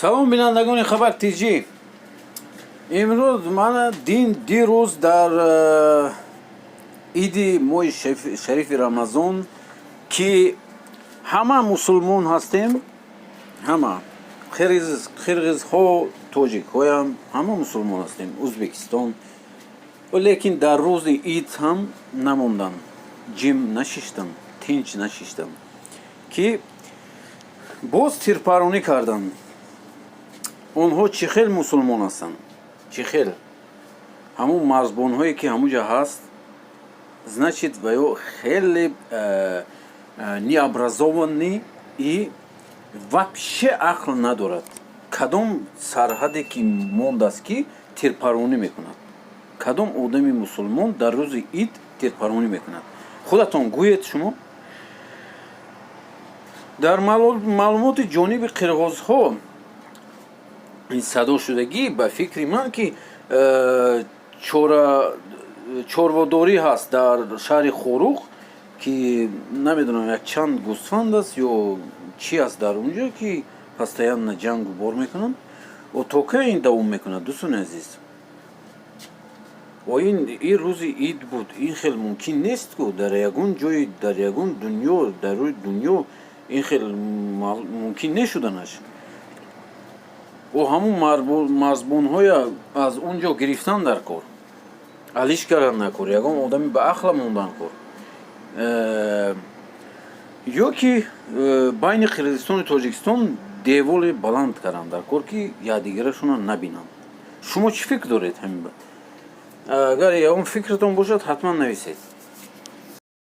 салом бинандагони хабар тиҷӣ. Имрӯз ман дирӯз дар иди моҳи шарифи рамазон ки ҳама мусулмон ҳастем, ҳама қирғизҳо, тоҷикҳоям ҳама мусулмон ҳастем, Ӯзбекистон. Лекин дар рӯзи ид ҳам намондан, ҷим нашиштам, тинч нашиштам, ки боз тирпаронӣ карданд. онҳо чӣ хел мусулмон ҳастанд, чӣ хел ҳамун марзбонҳое ки ҳамуҷа ҳаст, значит ваё хеле необразованӣ и вообще ақл надорад. Кадом сарҳаде ки мондааст ки тирпаронӣ мекунад? Кадом одами мусулмон дар рӯзи ид тирпаронӣ мекунад? худатон гӯед шумо. дар маълумоти ҷониби қирғозҳо ин садошудагӣ ба фикри ман ки чорводорӣ ҳаст дар шаҳри Хорух, ки намедонам якчанд гӯсфанд аст ё чӣ аст дар унҷо, ки постоянно ҷангу бор мекунанд. то ки ин давом мекунад, дӯстони азиз? ин рӯзи ид буд, ин хел мумкин нест ку дар ягон ҷои, дар ягон дунё, дар рӯи дунё ин хел мумкин нешуданаш. ҳамун марзбонҳоя аз он ҷо гирифтан дар кор, алиш кардан на кор, ягон одами ба ақла мондан кор. ё ки байни Қирғизистону Тоҷикистон девори баланд кардан дар кор, ки якдигарашона набинанд. шумо чӣ фикр доред ҳамин ба? агар ягон фикратон бошад, ҳатман нависед.